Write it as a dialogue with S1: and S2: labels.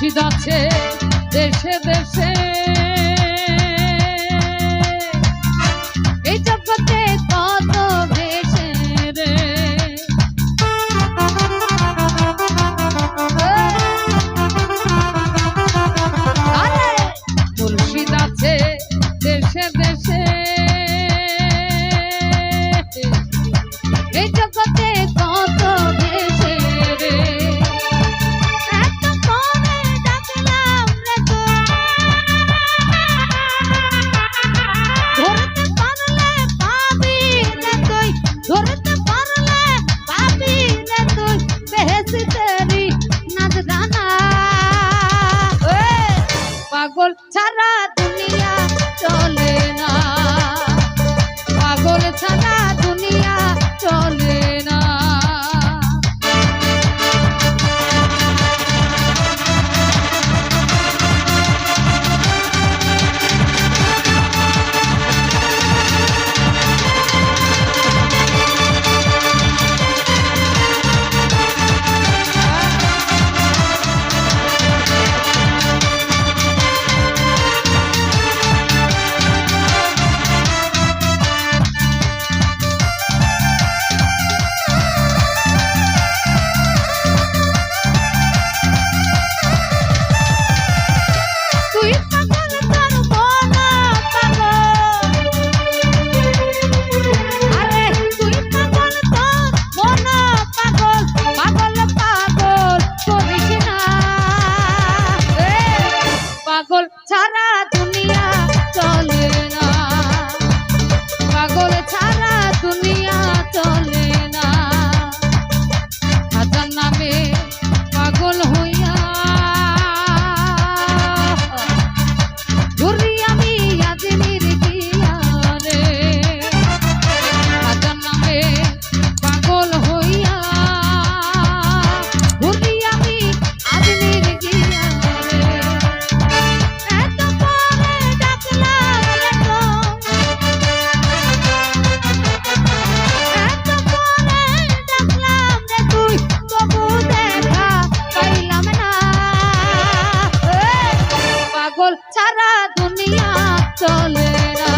S1: মুর্শিদ আছে দেশে দেশে, এই জগতে কত ভেসে রে। আরে মুর্শিদ আছে দেশে দেশে, এই জগতে কত ভেসে রে। পাগল ছাড়া দুনিয়া চলে না, পাগল ছাড়া দুনিয়া চলে না। পাগল ছাড়া দুনিয়া চলে না, পাগল ছাড়া দুনিয়া চলে না। খাজার নামে পাগল হইয়া ঘুরি আমি আজমির গিয়া রে। খাজার নামে পাগল হইয়া ঘুরি আমি আজমির গিয়া রে। পাগল ছাড়া দুনিয়া চলে না।